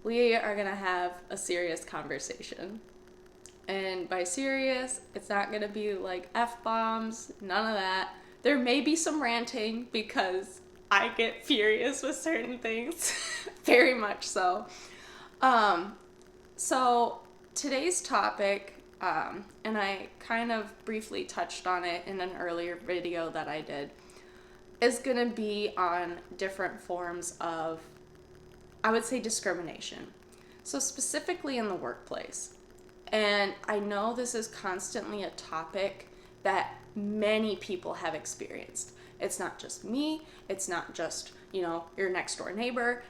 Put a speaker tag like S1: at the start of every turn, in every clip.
S1: we are going to have a serious conversation. And by serious, it's not going to be like F-bombs, none of that. There may be some ranting because I get furious with certain things, very much so. So today's topic, and I kind of briefly touched on it in an earlier video that I did, is going to be on different forms of, I would say, discrimination. So specifically in the workplace. And I know this is constantly a topic that many people have experienced. It's not just me. It's not just, your next door neighbor.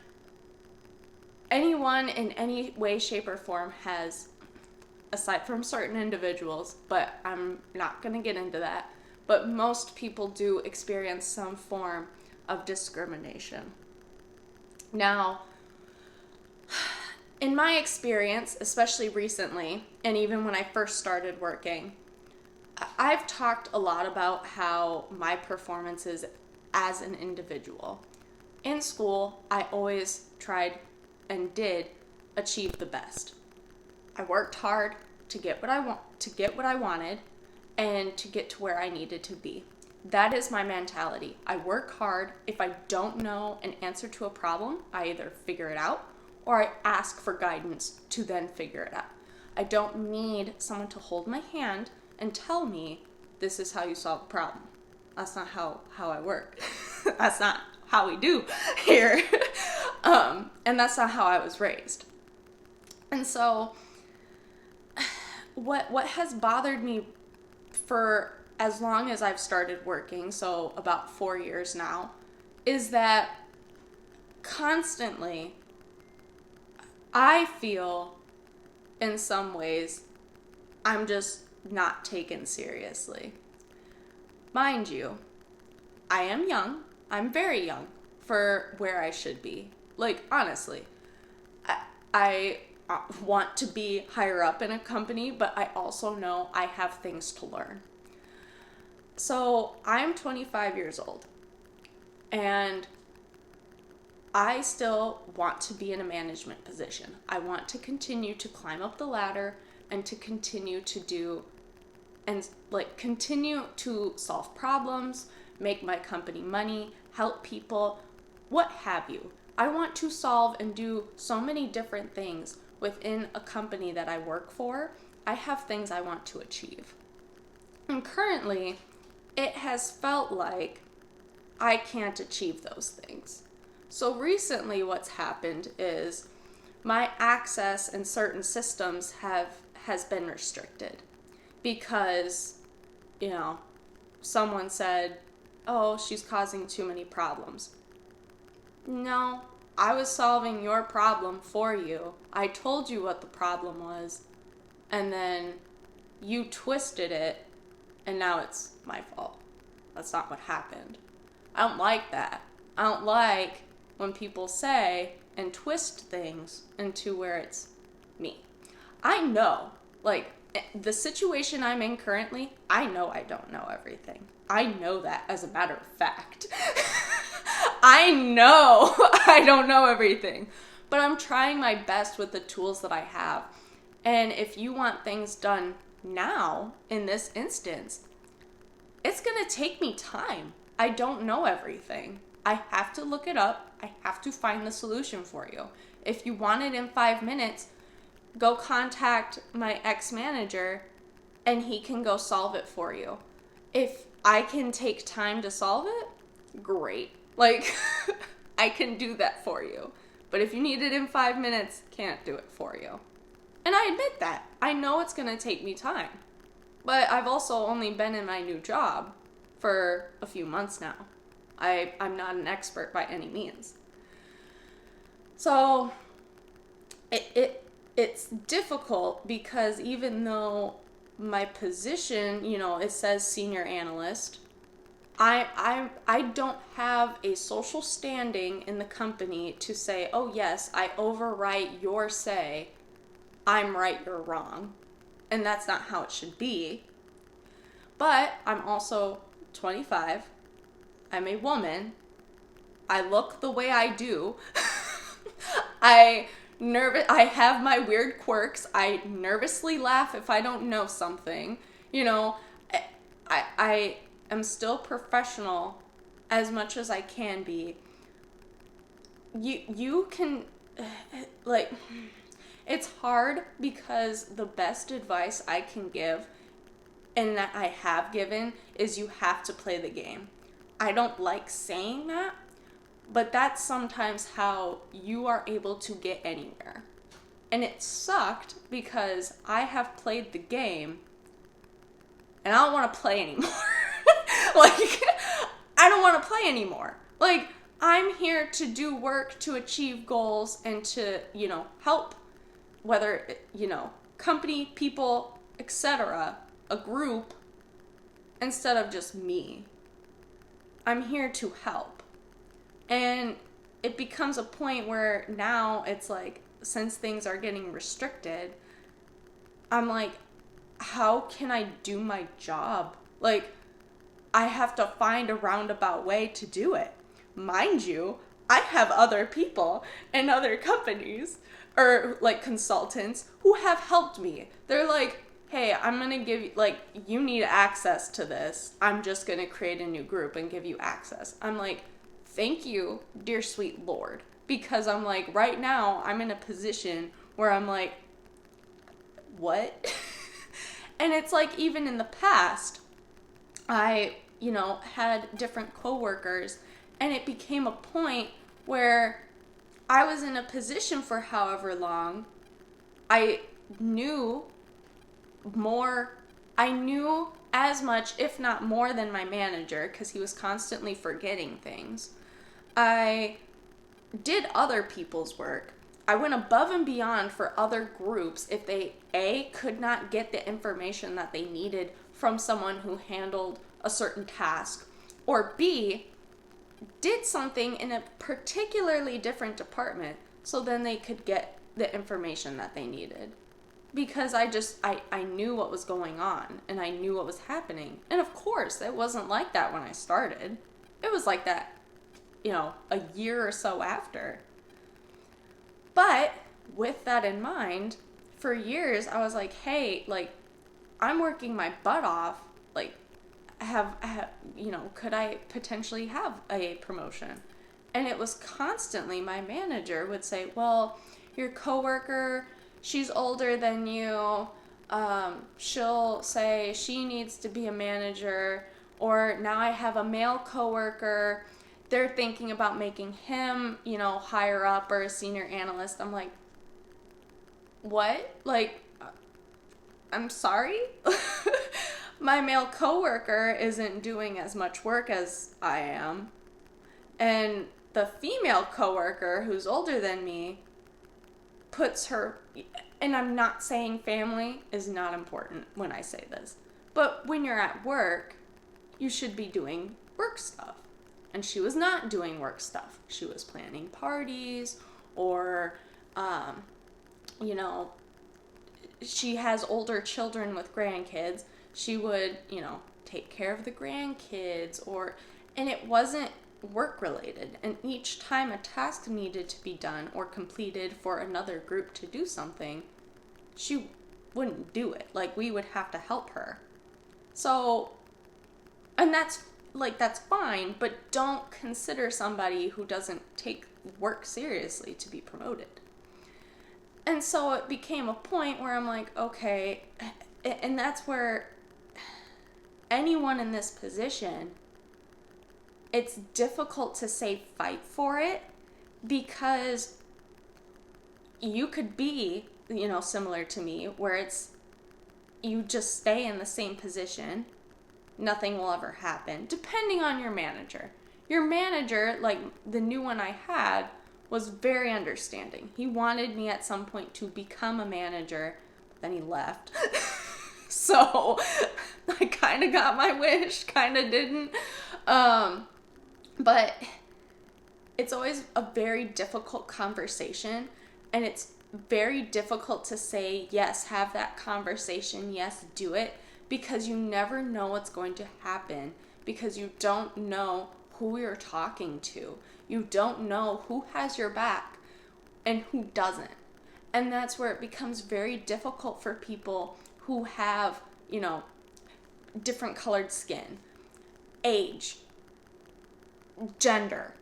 S1: Anyone in any way, shape, or form has, aside from certain individuals, but I'm not going to get into that, but most people do experience some form of discrimination. Now, in my experience, especially recently, and even when I first started working, I've talked a lot about how my performance is as an individual. In school, I always tried and did achieve the best. I worked hard to get what I wanted, and to get to where I needed to be. That is my mentality. I work hard. If I don't know an answer to a problem, I either figure it out or I ask for guidance to then figure it out. I don't need someone to hold my hand and tell me this is how you solve a problem. That's not how I work. That's not how we do here. And that's not how I was raised. And so what has bothered me for as long as I've started working, so about 4 years now, is that constantly I feel in some ways I'm just not taken seriously. Mind you, I am young. I'm very young for where I should be. Like, honestly, I want to be higher up in a company, but I also know I have things to learn. So I'm 25 years old, and I still want to be in a management position. I want to continue to climb up the ladder and to continue to do and continue to solve problems, make my company money, help people, what have you. I want to solve and do so many different things within a company that I work for. I have things I want to achieve. And currently, it has felt like I can't achieve those things. So recently what's happened is my access in certain systems has been restricted because, someone said, oh, she's causing too many problems. No, I was solving your problem for you. I told you what the problem was, and then you twisted it, and now it's my fault. That's not what happened. I don't like that. I don't like when people say and twist things into where it's me. I know, the situation I'm in currently, I know I don't know everything. I know that as a matter of fact. I know I don't know everything, but I'm trying my best with the tools that I have. And if you want things done now, in this instance, it's going to take me time. I don't know everything. I have to look it up. I have to find the solution for you. If you want it in 5 minutes, go contact my ex-manager and he can go solve it for you. If I can take time to solve it, great. I can do that for you. But if you need it in 5 minutes, can't do it for you. And I admit that. I know it's going to take me time. But I've also only been in my new job for a few months now. I'm not an expert by any means. So it's difficult because even though my position, it says senior analyst, I don't have a social standing in the company to say, oh yes, I overwrite your say, I'm right, you're wrong. And that's not how it should be. But I'm also 25. I'm a woman. I look the way I do. I I have my weird quirks. I nervously laugh if I don't know something. You know, I am still professional as much as I can be. You can, like, it's hard because the best advice I can give and that I have given is you have to play the game. I don't like saying that, but that's sometimes how you are able to get anywhere. And it sucked because I have played the game and I don't want to play anymore. Like, I don't want to play anymore. Like, I'm here to do work, to achieve goals, and to, help, whether, company, people, etc., a group, instead of just me. I'm here to help. And it becomes a point where now it's like, since things are getting restricted, I'm like, how can I do my job? Like, I have to find a roundabout way to do it. Mind you, I have other people and other companies or like consultants who have helped me. They're like, hey, I'm going to give you, like, you need access to this. I'm just going to create a new group and give you access. I'm like, thank you, dear sweet Lord. Because I'm like, right now, I'm in a position where I'm like, what? And it's like, even in the past, I, had different coworkers, and it became a point where I was in a position for however long. I knew as much, if not more, than my manager, because he was constantly forgetting things. I did other people's work. I went above and beyond for other groups if they, A, could not get the information that they needed from someone who handled a certain task, or B, did something in a particularly different department so then they could get the information that they needed. Because I knew what was going on and I knew what was happening. And of course, it wasn't like that when I started. It was like that, a year or so after. But with that in mind, for years I was like, hey, like, I'm working my butt off. Like, could I potentially have a promotion? And it was constantly, my manager would say, well, your coworker, she's older than you. She'll say she needs to be a manager. Or now I have a male coworker. They're thinking about making him, higher up or a senior analyst. I'm like, what? Like, I'm sorry? My male coworker isn't doing as much work as I am. And the female coworker who's older than me puts her, and I'm not saying family is not important when I say this, but when you're at work, you should be doing work stuff. And she was not doing work stuff. She was planning parties, or, she has older children with grandkids. She would, take care of the grandkids, and it wasn't work related. And each time a task needed to be done or completed for another group to do something, she wouldn't do it. Like, we would have to help her. So, and that's fine, but don't consider somebody who doesn't take work seriously to be promoted. And so it became a point where I'm like, okay, and that's where anyone in this position, it's difficult to say fight for it, because you could be, similar to me, where it's, you just stay in the same position, nothing will ever happen, depending on your manager. Your manager, like the new one I had, was very understanding. He wanted me at some point to become a manager, but then he left. So I kind of got my wish, kind of didn't. But it's always a very difficult conversation, and it's very difficult to say, yes, have that conversation, yes, do it, because you never know what's going to happen, because you don't know who you're talking to. You don't know who has your back and who doesn't. And that's where it becomes very difficult for people who have, different colored skin, age, gender,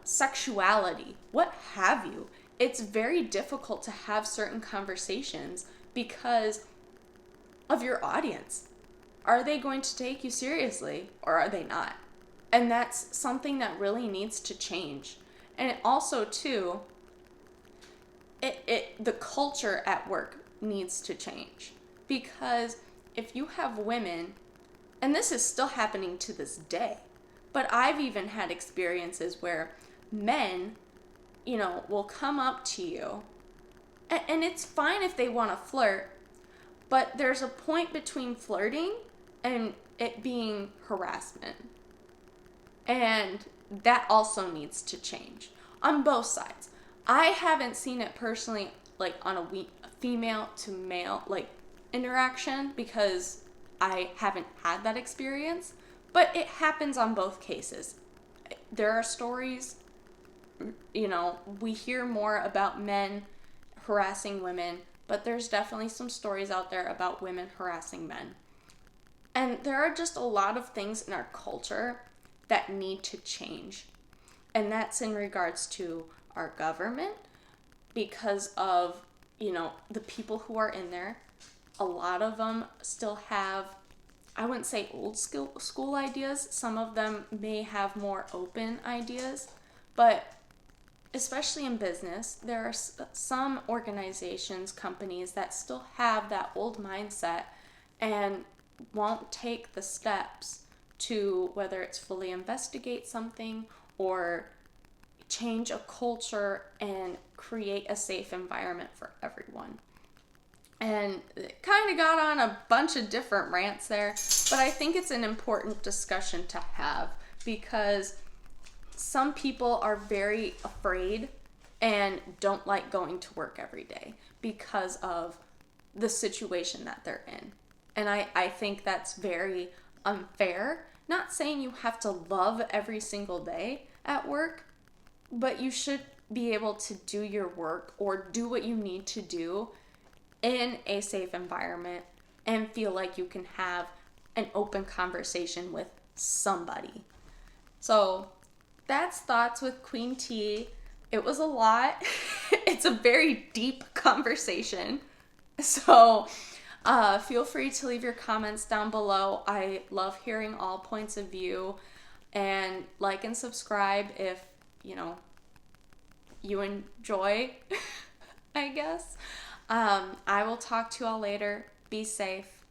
S1: sexuality, what have you. It's very difficult to have certain conversations because of your audience. Are they going to take you seriously or are they not? And that's something that really needs to change. And it also, too, the culture at work needs to change. Because if you have women, and this is still happening to this day, but I've even had experiences where men, will come up to you, and it's fine if they want to flirt, but there's a point between flirting and it being harassment. And that also needs to change on both sides. I haven't seen it personally, like on a female to male interaction, because I haven't had that experience, but it happens on both cases. There are stories, we hear more about men harassing women, but there's definitely some stories out there about women harassing men. And there are just a lot of things in our culture that need to change. And that's in regards to our government, because of, the people who are in there. A lot of them still have, I wouldn't say old school ideas. Some of them may have more open ideas, but especially in business, there are some organizations, companies that still have that old mindset and won't take the steps to, whether it's fully investigate something or change a culture and create a safe environment for everyone. And it kind of got on a bunch of different rants there, but I think it's an important discussion to have, because some people are very afraid and don't like going to work every day because of the situation that they're in. And I think that's very unfair. Not saying you have to love every single day at work, but you should be able to do your work or do what you need to do in a safe environment and feel like you can have an open conversation with somebody. So that's Thoughts with Queen T. It was a lot. It's a very deep conversation. So feel free to leave your comments down below. I love hearing all points of view. And like and subscribe if, you enjoy, I guess. I will talk to y'all later. Be safe.